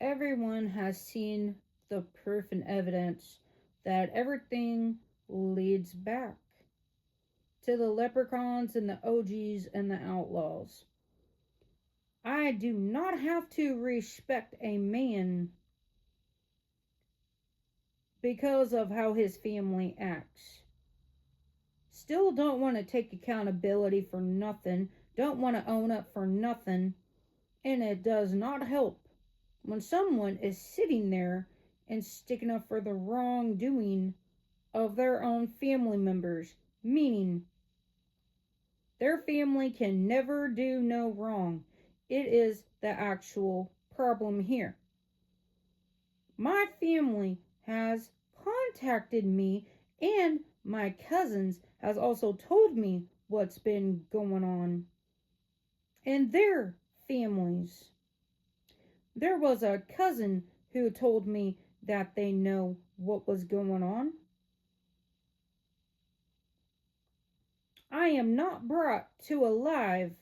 Everyone has seen the proof and evidence that everything leads back to the leprechauns and the OGs and the outlaws. I do not have to respect a man because of how his family acts. Still don't want to take accountability for nothing, don't want to own up for nothing, and it does not help when someone is sitting there and sticking up for the wrongdoing of their own family members, meaning their family can never do no wrong. It is the actual problem here. My family has contacted me, and my cousins has also told me what's been going on in their families. There was a cousin who told me that they know what was going on. I am not brought to a live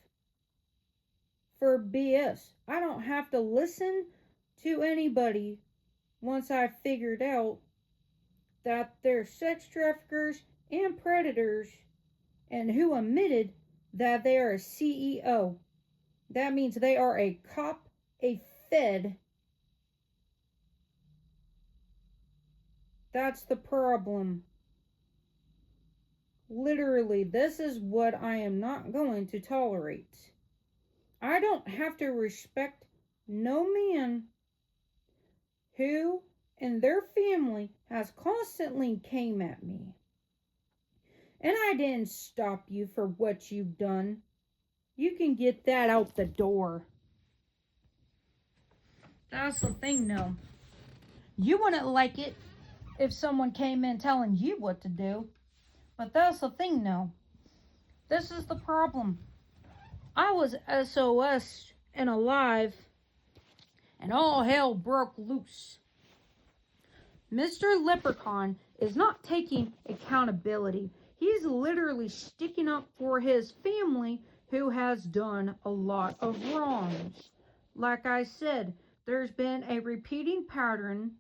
for BS. I don't have to listen to anybody once I figured out that they're sex traffickers and predators and who admitted that they are a CEO. That means they are a cop, a fed. That's the problem. Literally, this is what I am not going to tolerate. I don't have to respect no man who and their family has constantly came at me. And I didn't stop you for what you've done. You can get that out the door. That's the thing, though. You wouldn't like it if someone came in telling you what to do. But that's the thing, though. This is the problem. I was SOS and alive, and all hell broke loose. Mr. Leprechaun is not taking accountability. He's literally sticking up for his family who has done a lot of wrongs. Like I said, there's been a repeating pattern.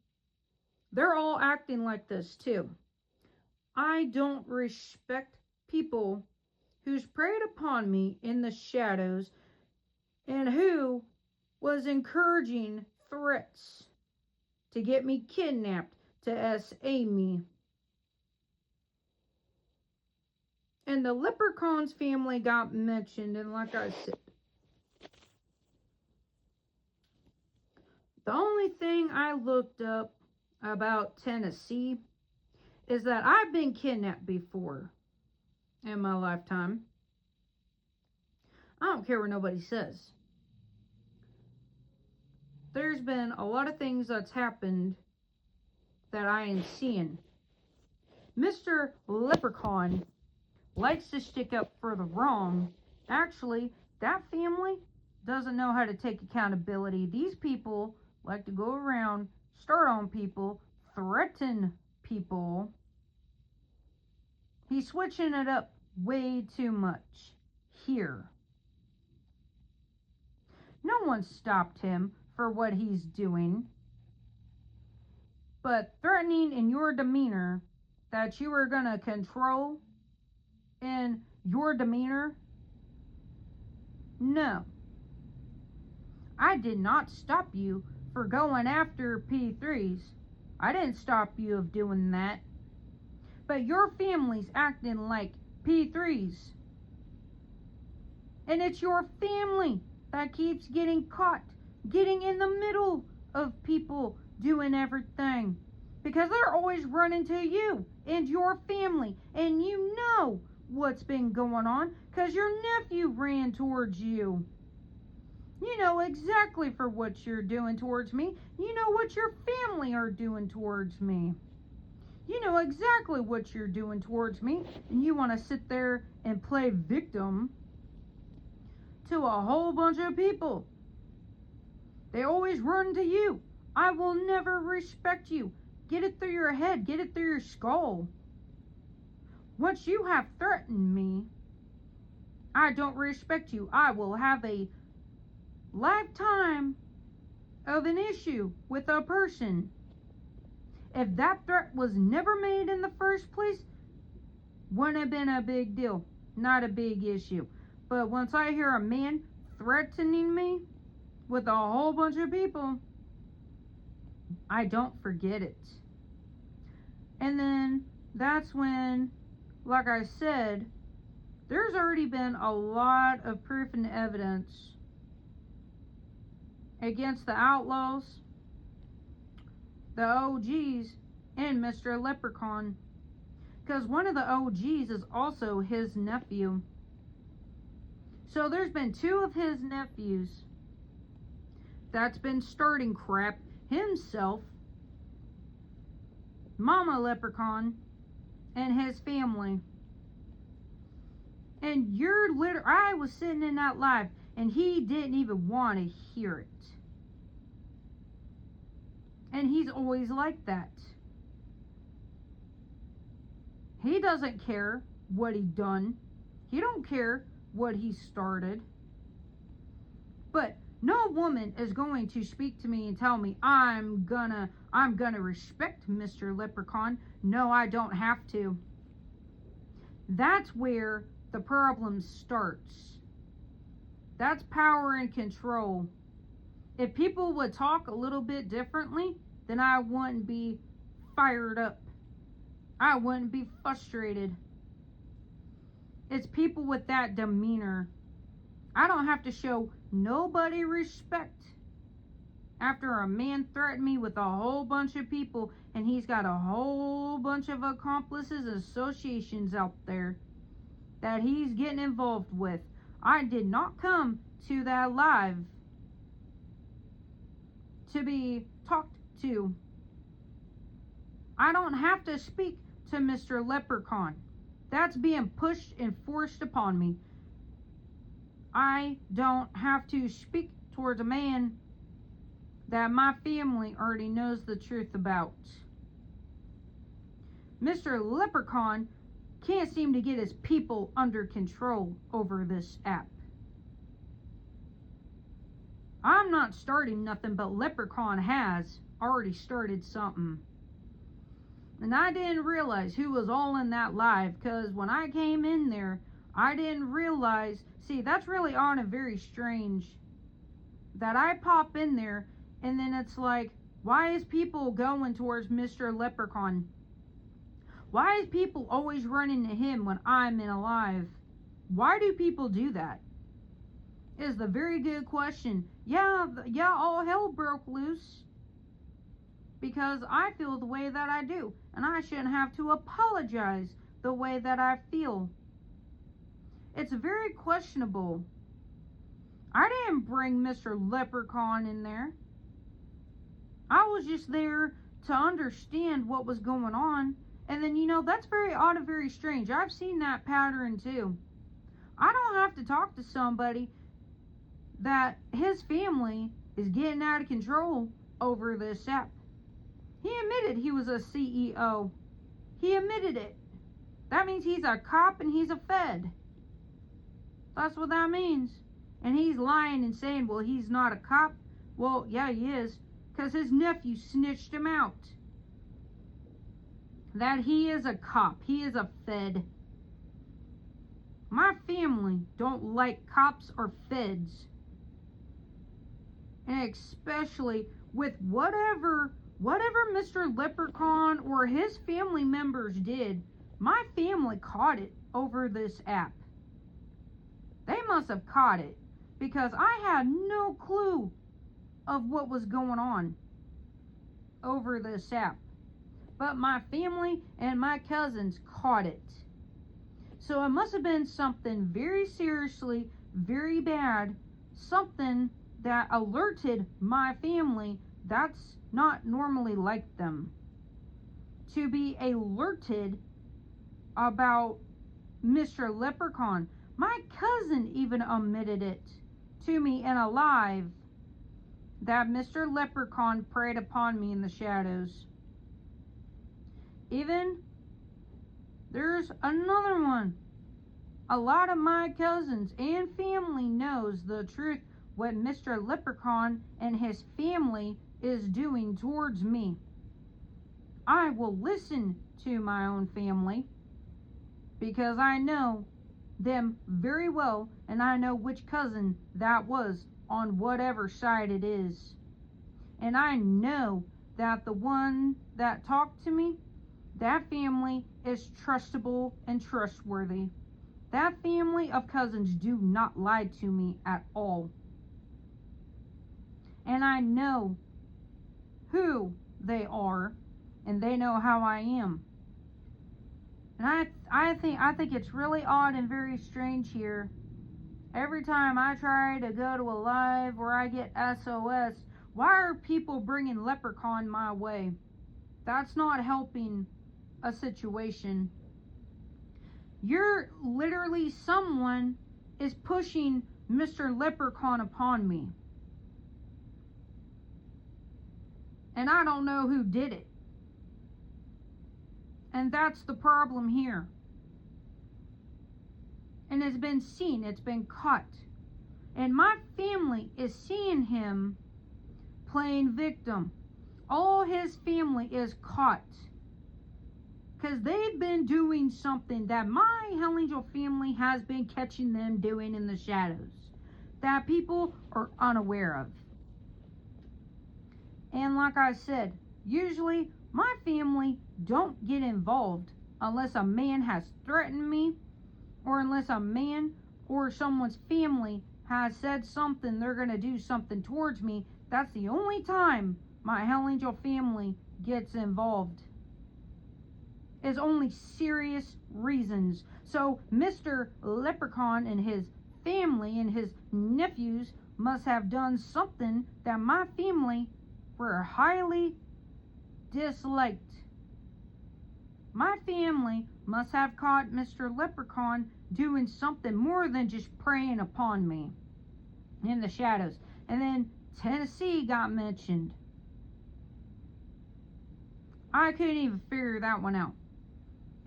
They're all acting like this too. I don't respect people who's preyed upon me in the shadows and who was encouraging threats to get me kidnapped, to SA me. And the Leprechaun's family got mentioned, and like I said, the only thing I looked up about Tennessee is that I've been kidnapped before in my lifetime. I don't care what nobody says. There's been a lot of things that's happened that I ain't seeing. Mr. Leprechaun likes to stick up for the wrong. Actually, that family doesn't know how to take accountability. These people like to go around, start on people, threaten people. He's switching it up way too much here. No one stopped him for what he's doing. But threatening in your demeanor that you are going to control in your demeanor, no. I did not stop you for going after P3s. I didn't stop you of doing that. But your family's acting like P3s. And it's your family that keeps getting caught, getting in the middle of people doing everything. Because they're always running to you and your family. And you know what's been going on because your nephew ran towards you. You know exactly for what you're doing towards me. You know what your family are doing towards me. You know exactly what you're doing towards me. And you want to sit there and play victim to a whole bunch of people. They always run to you. I will never respect you. Get it through your head. Get it through your skull. Once you have threatened me, I don't respect you. I will have a lifetime of an issue with a person. If that threat was never made in the first place, wouldn't have been a big deal. Not a big issue. But once I hear a man threatening me with a whole bunch of people, I don't forget it. And then that's when, like I said, there's already been a lot of proof and evidence against the Outlaws, the OGs, and Mr. Leprechaun. Because one of the OGs is also his nephew. So there's been two of his nephews that's been starting crap himself, Mama Leprechaun, and his family. And I was sitting in that live, and he didn't even want to hear it. And he's always like that. He doesn't care what he done. He don't care what he started. But no woman is going to speak to me and tell me I'm gonna respect Mr. Leprechaun. No, I don't have to. That's where the problem starts. That's power and control. If people would talk a little bit differently, then I wouldn't be fired up. I wouldn't be frustrated. It's people with that demeanor. I don't have to show nobody respect after a man threatened me with a whole bunch of people, and he's got a whole bunch of accomplices and associations out there that he's getting involved with. I did not come to that live to be talked to. I don't have to speak to Mr. Leprechaun. That's being pushed and forced upon me. I don't have to speak towards a man that my family already knows the truth about. Mr. Leprechaun can't seem to get his people under control over this app. I'm not starting nothing, but Leprechaun has already started something. And I didn't realize who was all in that live, because when I came in there, I didn't realize. See, that's really odd and very strange that I pop in there and then it's like, why is people going towards Mr. Leprechaun? Why is people always running to him when I'm in a live? Why do people do that? Is the very good question. Yeah, all hell broke loose because I feel the way that I do, and I shouldn't have to apologize the way that I feel. It's very questionable. I didn't bring Mr. Leprechaun in there. I was just there to understand what was going on. And then, that's very odd and very strange. I've seen that pattern too. I don't have to talk to somebody that his family is getting out of control over this app. He admitted he was a CEO. He admitted it. That means he's a cop and he's a fed. That's what that means. And he's lying and saying, well, he's not a cop. Well, yeah, he is. Because his nephew snitched him out. That he is a cop. He is a fed. My family don't like cops or feds. And especially with whatever Mr. Leprechaun or his family members did, my family caught it over this app. They must have caught it because I had no clue of what was going on over this app. But my family and my cousins caught it. So it must have been something very seriously, very bad, something that alerted my family that's not normally like them. To be alerted about Mr. Leprechaun. My cousin even admitted it to me in a live that Mr. Leprechaun preyed upon me in the shadows. Even there's another one. A lot of my cousins and family knows the truth what Mr. Leprechaun and his family is doing towards me. I will listen to my own family because I know them very well, and I know which cousin that was on whatever side it is. And I know that the one that talked to me, that family is trustable and trustworthy. That family of cousins do not lie to me at all. And I know who they are, and they know how I am. And I think it's really odd and very strange here. Every time I try to go to a live or I get SOS, why are people bringing Leprechaun my way? That's not helping a situation. You're literally, someone is pushing Mr. Leprechaun upon me. And I don't know who did it. And that's the problem here. And it's been seen, it's been caught. And my family is seeing him playing victim. All his family is caught. Because they've been doing something that my Hell Angel family has been catching them doing in the shadows. That people are unaware of. And like I said, usually my family don't get involved unless a man has threatened me, or unless a man or someone's family has said something, they're going to do something towards me. That's the only time my Hell Angel family gets involved. Is only serious reasons. So Mr. Leprechaun and his family and his nephews must have done something that my family were highly disliked. My family must have caught Mr. Leprechaun doing something more than just preying upon me in the shadows. And then Tennessee got mentioned. I couldn't even figure that one out.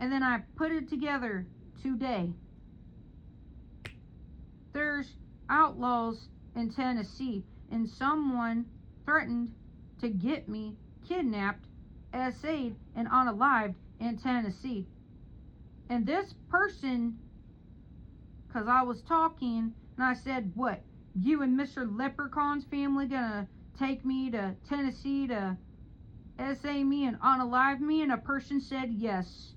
And then I put it together today. There's outlaws in Tennessee, and someone threatened to get me kidnapped, SA'd, and unalived in Tennessee. And this person, because I was talking, and I said, what, you and Mr. Leprechaun's family gonna take me to Tennessee to SA me and unalive me? And a person said yes.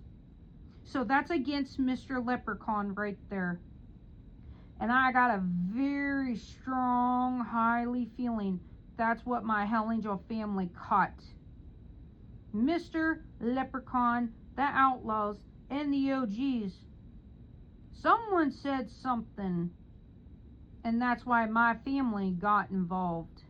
So that's against Mr. Leprechaun right there. And I got a very strong, highly feeling that's what my Hell Angel family caught. Mr. Leprechaun, the Outlaws, and the OGs. Someone said something, and that's why my family got involved.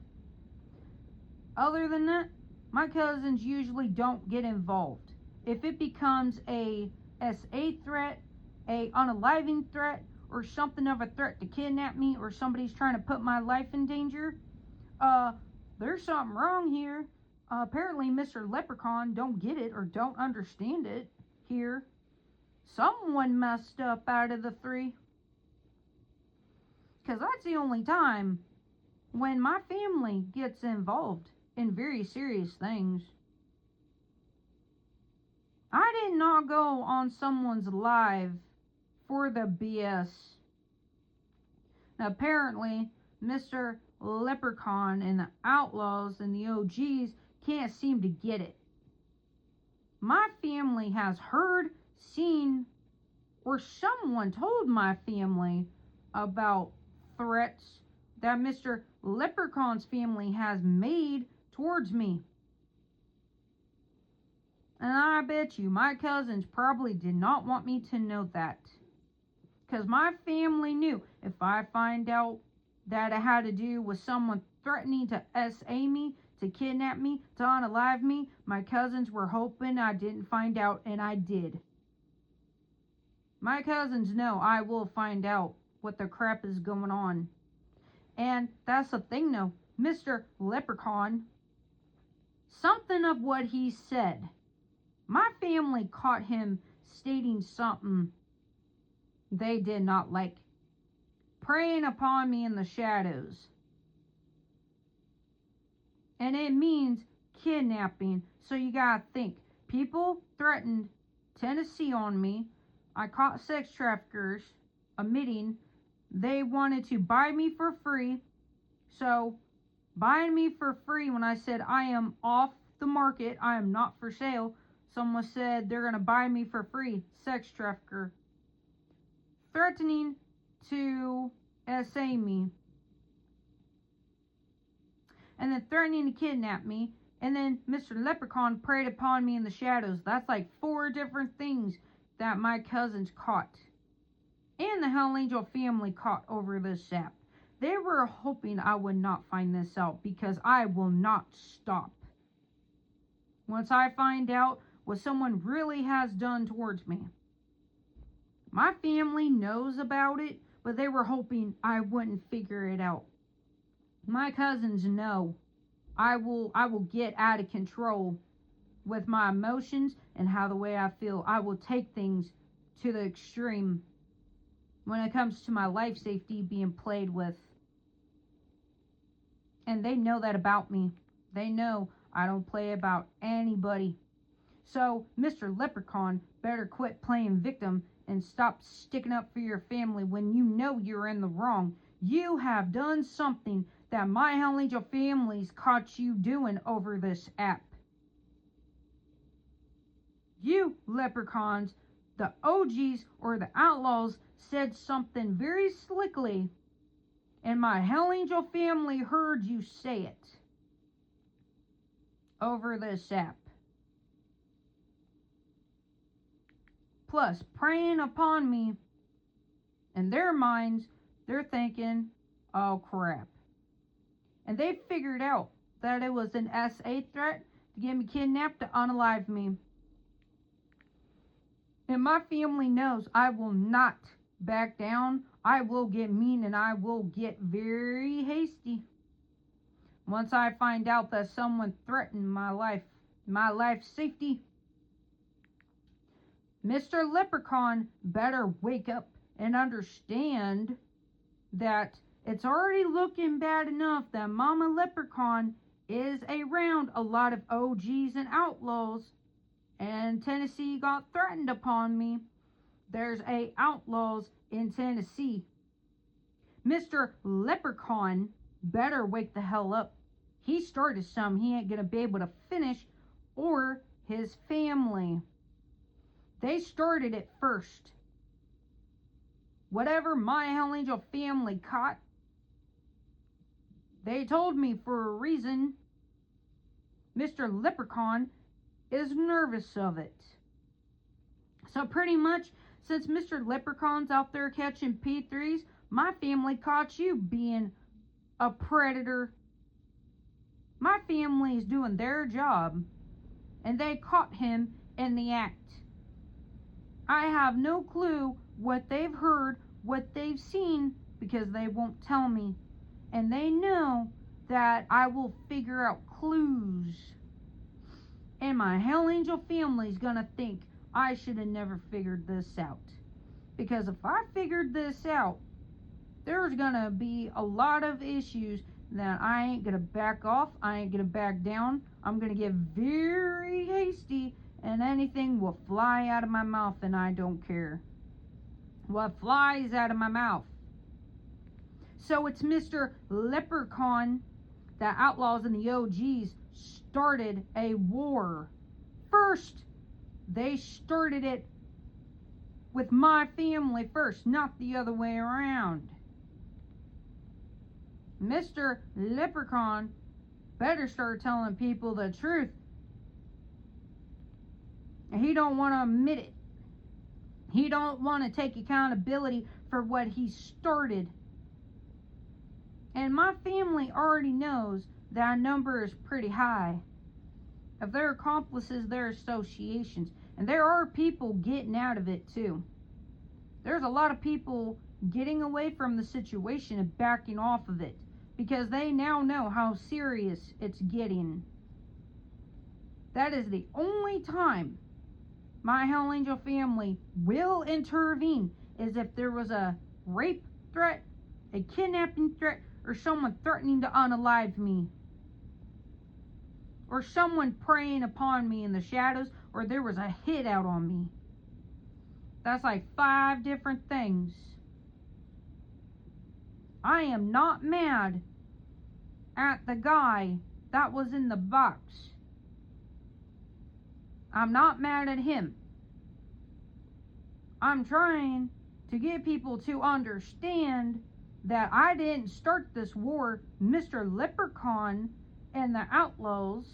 Other than that, my cousins usually don't get involved. If it becomes a SA threat, a unaliving threat, or something of a threat to kidnap me, or somebody's trying to put my life in danger, there's something wrong here. Apparently Mr. Leprechaun don't get it or don't understand it here. Someone messed up out of the three. Because that's the only time when my family gets involved in very serious things. I did not go on someone's live for the BS. Now, apparently, Mr. Leprechaun and the Outlaws and the OGs can't seem to get it. My family has heard, seen, or someone told my family about threats that Mr. Leprechaun's family has made towards me. And I bet you my cousins probably did not want me to know that. Because my family knew if I find out that it had to do with someone threatening to SA me, to kidnap me, to unalive me, my cousins were hoping I didn't find out, and I did. My cousins know I will find out what the crap is going on. And that's the thing though, Mr. Leprechaun, something of what he said, my family caught him stating something they did not like. Preying upon me in the shadows. And it means kidnapping. So you gotta think. People threatened Tennessee on me. I caught sex traffickers admitting they wanted to buy me for free. So, buying me for free when I said I am off the market, I am not for sale. Someone said they're going to buy me for free. Sex trafficker. Threatening to SA me. And then threatening to kidnap me. And then Mr. Leprechaun preyed upon me in the shadows. That's like 4 different things that my cousins caught. And the Hell Angel family caught over this sap. They were hoping I would not find this out because I will not stop. Once I find out what someone really has done towards me. My family knows about it, but they were hoping I wouldn't figure it out. My cousins know I will get out of control with my emotions and how the way I feel. I will take things to the extreme when it comes to my life safety being played with. And they know that about me. They know I don't play about anybody. So, Mr. Leprechaun better quit playing victim and stop sticking up for your family when you know you're in the wrong. You have done something that my Hell Angel family's caught you doing over this app. You leprechauns, the OGs or the outlaws, said something very slickly, and my Hell Angel family heard you say it over this app. Plus, preying upon me, in their minds, they're thinking, oh crap. And they figured out that it was an SA threat to get me kidnapped, to unalive me. And my family knows I will not back down. I will get mean and I will get very hasty. Once I find out that someone threatened my life safety. Mr. Leprechaun better wake up and understand that it's already looking bad enough that Mama Leprechaun is around a lot of OGs and outlaws, and Tennessee got threatened upon me. There's outlaws in Tennessee. Mr. Leprechaun better wake the hell up. He started some he ain't gonna be able to finish, or his family. They started it first. Whatever my Hell Angel family caught, they told me for a reason. Mr. Leprechaun is nervous of it. So pretty much, since Mr. Leprechaun's out there catching P3s, my family caught you being a predator. My family is doing their job, and they caught him in the act. I have no clue what they've heard, what they've seen, because they won't tell me. And they know that I will figure out clues. And my Hell Angel family's gonna think I should have never figured this out. Because if I figured this out, there's gonna be a lot of issues that I ain't gonna back off, I ain't gonna back down. I'm gonna get very hasty, and anything will fly out of my mouth, and I don't care what flies out of my mouth. So it's Mr. Leprechaun, the outlaws and the OGs started a war. First, they started it with my family first, not the other way around. Mr. Leprechaun better start telling people the truth. He don't want to admit it. He don't want to take accountability for what he started. And my family already knows that number is pretty high of their accomplices, their associations. And there are people getting out of it too. There's a lot of people getting away from the situation and backing off of it because they now know how serious it's getting. That is the only time my Hell Angel family will intervene, is if there was a rape threat, a kidnapping threat, or someone threatening to unalive me. or someone preying upon me in the shadows, or there was a hit out on me. That's like 5 different things. I am not mad at the guy that was in the box. I'm not mad at him. I'm trying to get people to understand that I didn't start this war. Mr. Leprechaun and the Outlaws,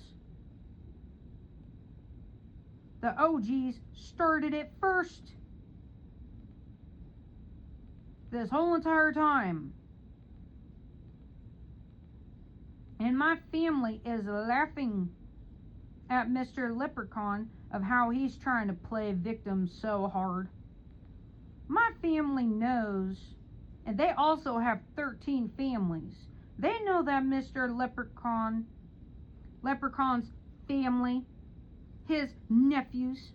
the OGs, started it first. This whole entire time. And my family is laughing at Mr. Leprechaun of how he's trying to play victim so hard. My family knows, and they also have 13 families. They know that Mr. Leprechaun's family, his nephews,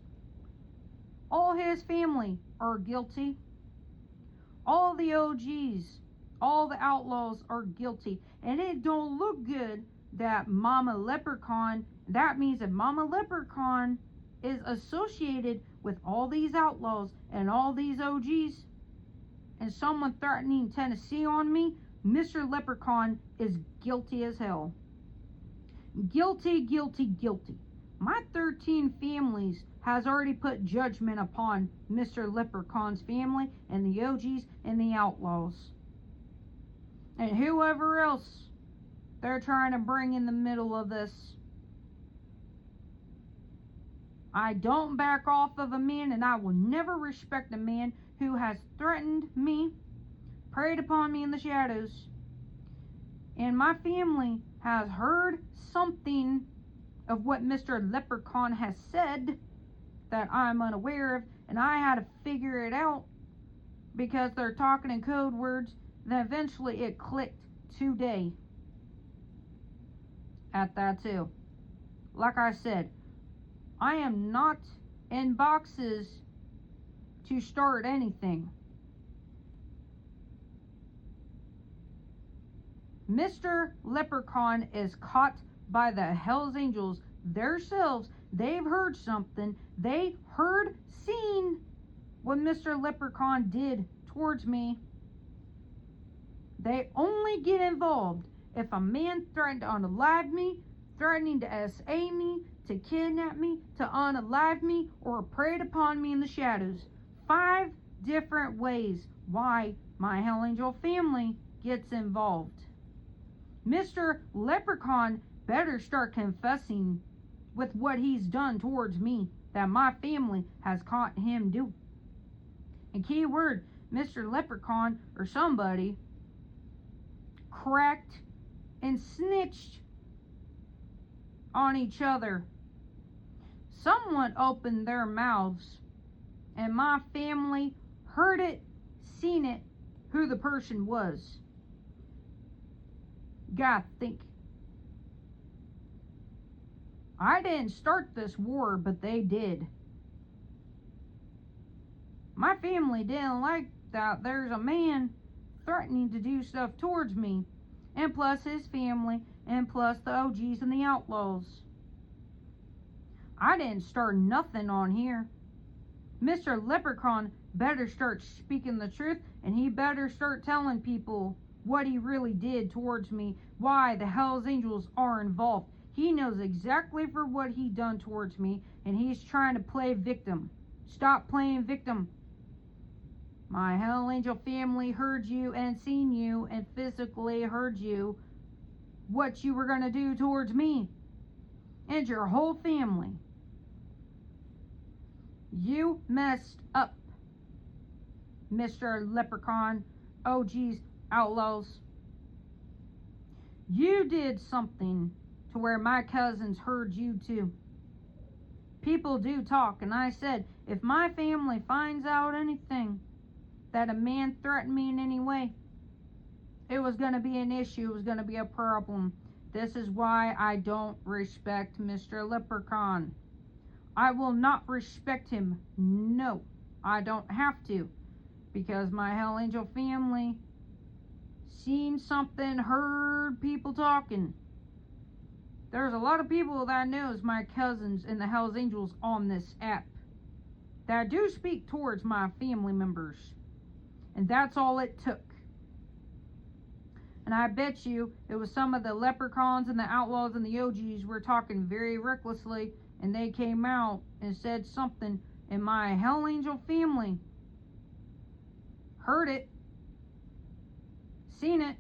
all his family are guilty. All the OGs, all the Outlaws are guilty. And it don't look good that Mama Leprechaun, that means that Mama Leprechaun is associated with all these Outlaws and all these OGs, and someone threatening Tennessee on me. Mr. Leprechaun is guilty as hell. Guilty, guilty, guilty. My 13 families has already put judgment upon Mr. Leprechaun's family and the OGs and the Outlaws. And whoever else they're trying to bring in the middle of this. I don't back off of a man, and I will never respect a man who has threatened me, preyed upon me in the shadows. And my family has heard something of what Mr. Leprechaun has said that I'm unaware of, and I had to figure it out because they're talking in code words. Then eventually it clicked today at that too. Like I said, I am not in boxes to start anything. Mr. Leprechaun is caught by the Hells Angels themselves. They've heard something. They seen what Mr. Leprechaun did towards me. They only get involved if a man threatened to unalive me, threatening to SA me, to kidnap me, to unalive me, or preyed upon me in the shadows. 5 different ways why my Hell Angel family gets involved. Mr. Leprechaun better start confessing with what he's done towards me that my family has caught him do. And key word, Mr. Leprechaun or somebody cracked and snitched on each other. Someone opened their mouths and my family heard it, seen it, who the person was. Gotta think. I didn't start this war, but they did. My family didn't like that there's a man threatening to do stuff towards me, and plus his family, and plus the OGs and the Outlaws. I didn't start nothing on here. Mr. Leprechaun better start speaking the truth, and he better start telling people what he really did towards me, why the Hells Angels are involved. He knows exactly for what he done towards me, and he's trying to play victim. Stop playing victim. My Hell Angel family heard you and seen you and physically heard you, what you were going to do towards me and your whole family. You messed up, Mr. Leprechaun, OGs, Outlaws. You did something to where my cousins heard you too. People do talk, and I said, if my family finds out anything, that a man threatened me in any way, it was going to be an issue, it was going to be a problem. This is why I don't respect Mr. Leprechaun. I will not respect him. No, I don't have to. Because my Hell Angel family seen something, heard people talking. There's a lot of people that knows my cousins and the Hells Angels on this app that do speak towards my family members. And that's all it took. And I bet you it was some of the leprechauns and the outlaws and the OGs were talking very recklessly, and they came out and said something, and my Hell Angel family heard it, seen it,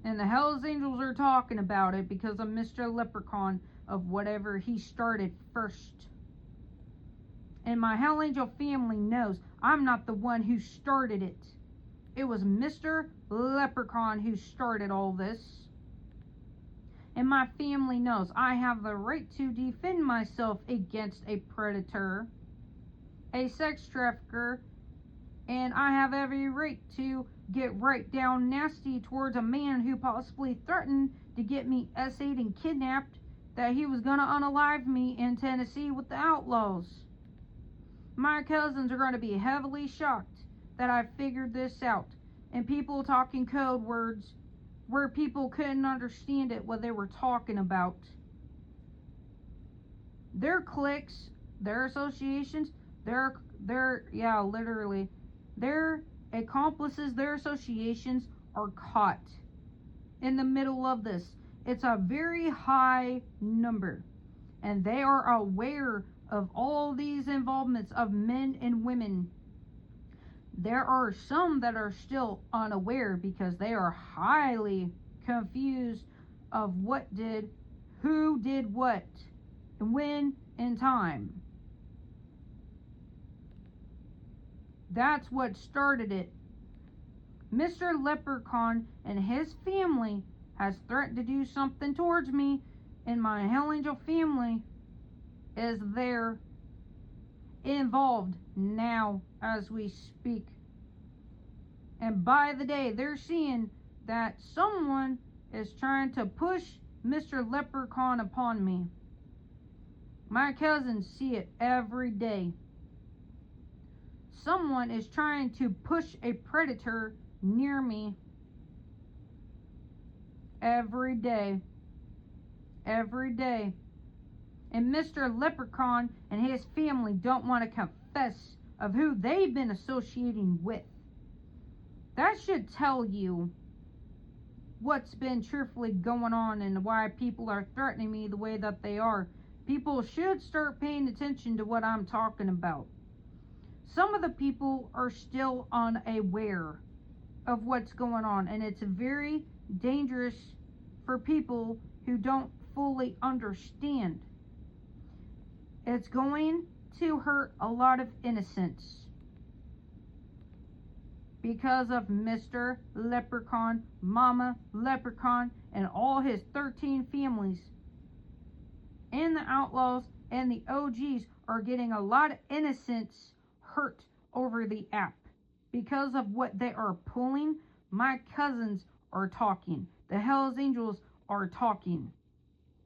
and the Hells Angels are talking about it because of Mr. Leprechaun, of whatever he started first. And my Hell Angel family knows I'm not the one who started it. It was Mr. Leprechaun who started all this. And my family knows I have the right to defend myself against a predator, a sex trafficker, and I have every right to get right down nasty towards a man who possibly threatened to get me essayed and kidnapped, that he was gonna unalive me in Tennessee with the outlaws. My cousins are gonna be heavily shocked that I figured this out, and people talking code words where people couldn't understand it, what they were talking about. Their cliques, their associations, their literally, their accomplices, their associations are caught in the middle of this. It's a very high number, and they are aware of all these involvements of men and women. There are some that are still unaware because they are highly confused of who did what, and when, and time. That's what started it. Mr. Leprechaun and his family has threatened to do something towards me, and my Hell Angel family is there involved now as we speak. And by the day, they're seeing that someone is trying to push Mr. Leprechaun upon me. My cousins see it every day. Someone is trying to push a predator near me every day. Every day. And Mr. Leprechaun and his family don't want to confess of who they've been associating with. That should tell you what's been truthfully going on and why people are threatening me the way that they are. People should start paying attention to what I'm talking about. Some of the people are still unaware of what's going on, and it's very dangerous for people who don't fully understand. It's going to hurt a lot of innocents because of Mr. Leprechaun, Mama Leprechaun, and all his 13 families. And the outlaws and the OGs are getting a lot of innocents hurt over the app because of what they are pulling. My cousins are talking. The Hells Angels are talking.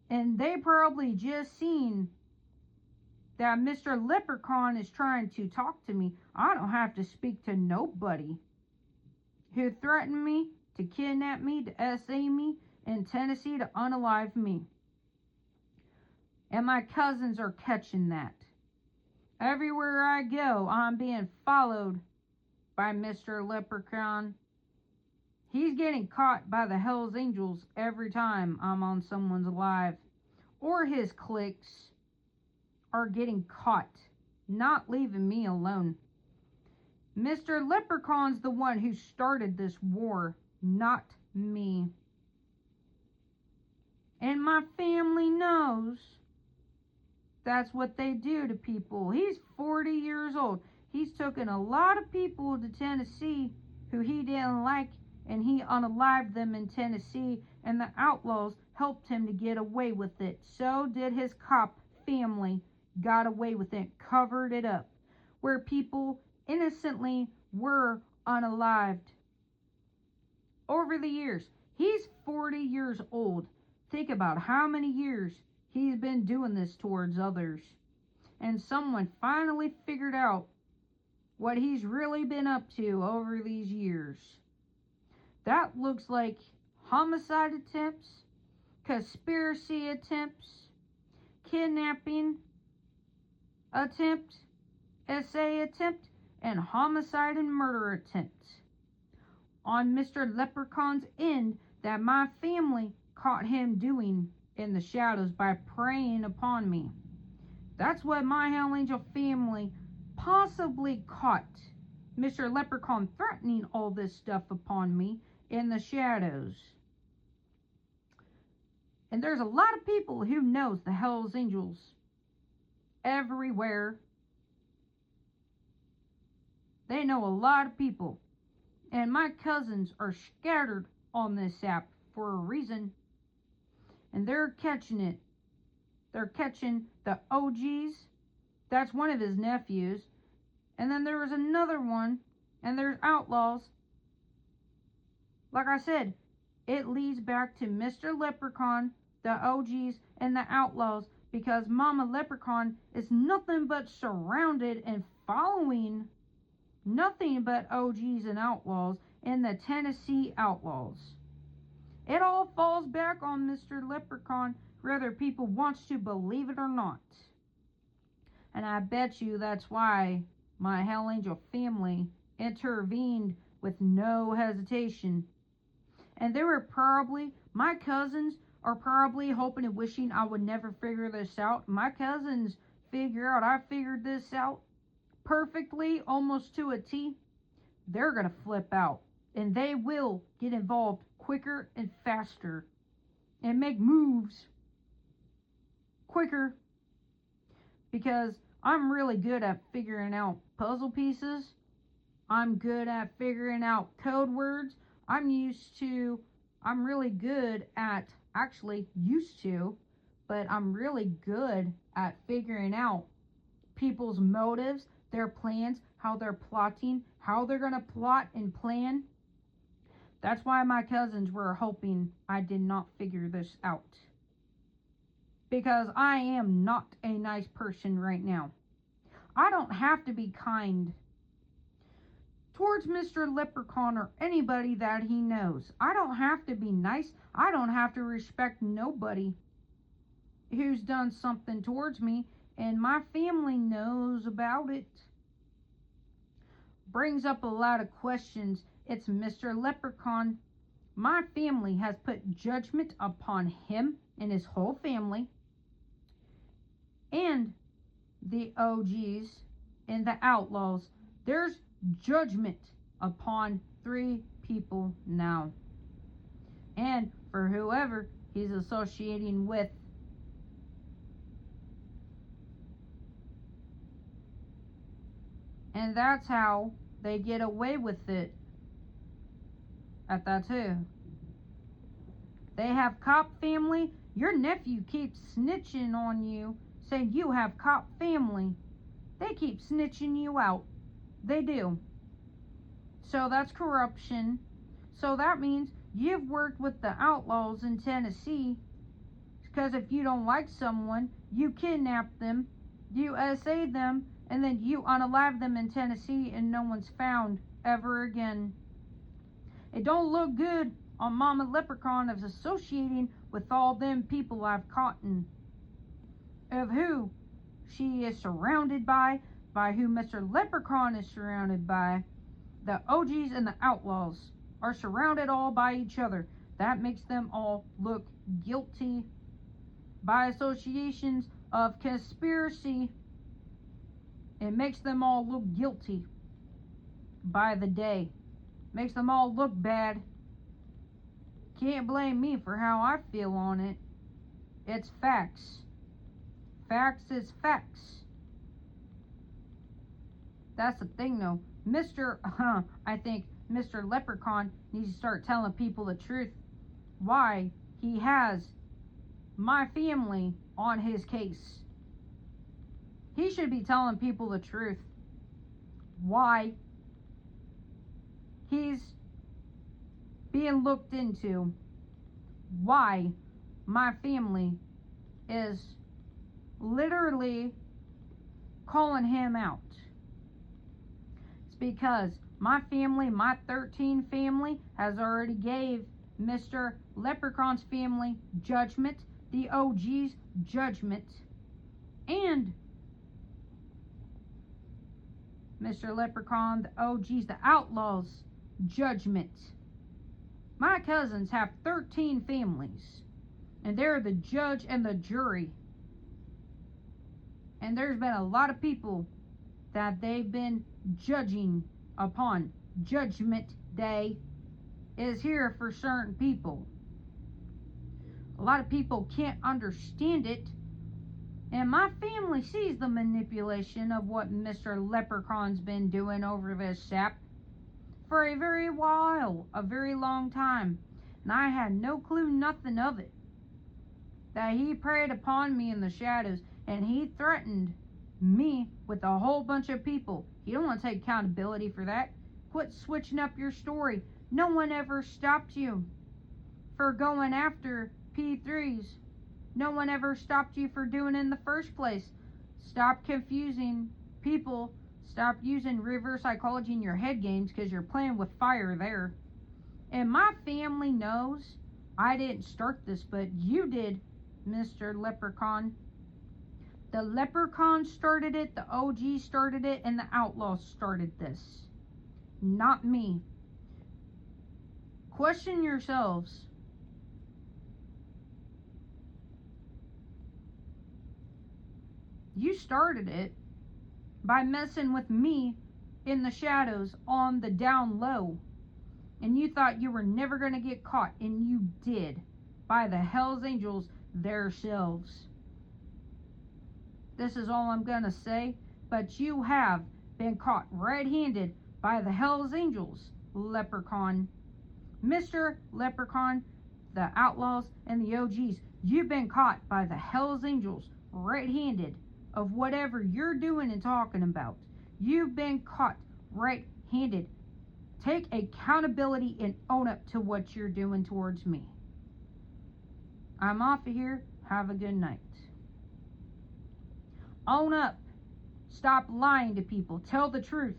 And they probably just seen that Mr. Leprechaun is trying to talk to me. I don't have to speak to nobody who threatened me to kidnap me, to essay me in Tennessee, to unalive me. And my cousins are catching that. Everywhere I go, I'm being followed by Mr. Leprechaun. He's getting caught by the Hells Angels every time I'm on someone's live. Or his cliques are getting caught, not leaving me alone. Mr. Leprechaun's the one who started this war, not me. And my family knows that's what they do to people. He's 40 years old. He's taken a lot of people to Tennessee who he didn't like, and he unalived them in Tennessee, and the outlaws helped him to get away with it. So did his cop family. Got away with it, covered it up, where people innocently were unalived. Over the years, he's 40 years old. Think about how many years he's been doing this towards others. And someone finally figured out what he's really been up to over these years. That looks like homicide attempts, conspiracy attempts, kidnapping attempt, SA attempt, and homicide and murder attempt on Mr. Leprechaun's end that my family caught him doing in the shadows by preying upon me. That's what my Hell Angel family possibly caught Mr. Leprechaun threatening all this stuff upon me in the shadows. And there's a lot of people who knows the Hell's Angels everywhere. They know a lot of people. And my cousins are scattered on this app for a reason. And they're catching it. They're catching the OGs. That's one of his nephews. And then there was another one. And there's Outlaws. Like I said, it leads back to Mr. Leprechaun, the OGs, and the Outlaws. Because Mama Leprechaun is nothing but surrounded and following nothing but OGs and Outlaws and the Tennessee Outlaws. It all falls back on Mr. Leprechaun, whether people wants to believe it or not. And I bet you that's why my Hell Angel family intervened with no hesitation. And they were probably, my cousins are probably hoping and wishing I would never figure this out. My cousins figure out I figured this out perfectly, almost to a T. They're going to flip out. And they will get involved quicker and faster. And make moves quicker. Because I'm really good at figuring out puzzle pieces. I'm good at figuring out code words. I'm really good at, but I'm really good at figuring out people's motives, their plans, how they're plotting, how they're going to plot and plan. That's why my cousins were hoping I did not figure this out. Because I am not a nice person right now. I don't have to be kind towards Mr. Leprechaun or anybody that he knows. I don't have to be nice. I don't have to respect nobody who's done something towards me, and my family knows about it. Brings up a lot of questions. It's Mr. Leprechaun. My family has put judgment upon him and his whole family, and the OGs and the Outlaws. There's judgment upon 3 people now. And for whoever he's associating with. And that's how they get away with it at that too. They have cop family. Your nephew keeps snitching on you, saying you have cop family. They keep snitching you out. They do. So that's corruption. So that means you've worked with the Outlaws in Tennessee. Because if you don't like someone, you kidnap them, you SA them, and then you unalive them in Tennessee and no one's found ever again. It don't look good on Mama Leprechaun of associating with all them people I've caught in. Of who she is surrounded by who Mr. Leprechaun is surrounded by. The OGs and the Outlaws are surrounded all by each other. That makes them all look guilty by associations of conspiracy. It makes them all look guilty by the day. Makes them all look bad. Can't blame me for how I feel on it. It's facts. Facts is facts. That's the thing though. I think Mr. Leprechaun needs to start telling people the truth. Why he has my family on his case. He should be telling people the truth. Why he's being looked into. Why my family is literally calling him out. It's because my family, my 13 family, has already gave Mr. Leprechaun's family judgment, the OG's judgment, and Mr. Leprechaun, the OG's, the Outlaws judgment. My cousins have 13 families, and they're the judge and the jury. And there's been a lot of people that they've been judging upon. Judgment Day is here for certain people. A lot of people can't understand it, and my family sees the manipulation of what Mr. Leprechaun's been doing over this sap for a very while, a very long time, and I had no clue nothing of it. That he preyed upon me in the shadows, and he threatened me with a whole bunch of people. You don't want to take accountability for that. Quit switching up your story. No one ever stopped you for going after P3s. No one ever stopped you for doing it in the first place. Stop confusing people. Stop using reverse psychology in your head games, because you're playing with fire there. And my family knows I didn't start this, but you did, Mr. Leprechaun. The Leprechaun started it, the OG started it, and the Outlaws started this. Not me. Question yourselves. You started it by messing with me in the shadows on the down low. And you thought you were never going to get caught, and you did. By the Hells Angels theirselves. This is all I'm going to say, but you have been caught red-handed by the Hells Angels, Leprechaun. Mr. Leprechaun, the Outlaws, and the OGs, you've been caught by the Hells Angels red-handed of whatever you're doing and talking about. You've been caught red-handed. Take accountability and own up to what you're doing towards me. I'm off of here. Have a good night. Own up. Stop lying to people. Tell the truth.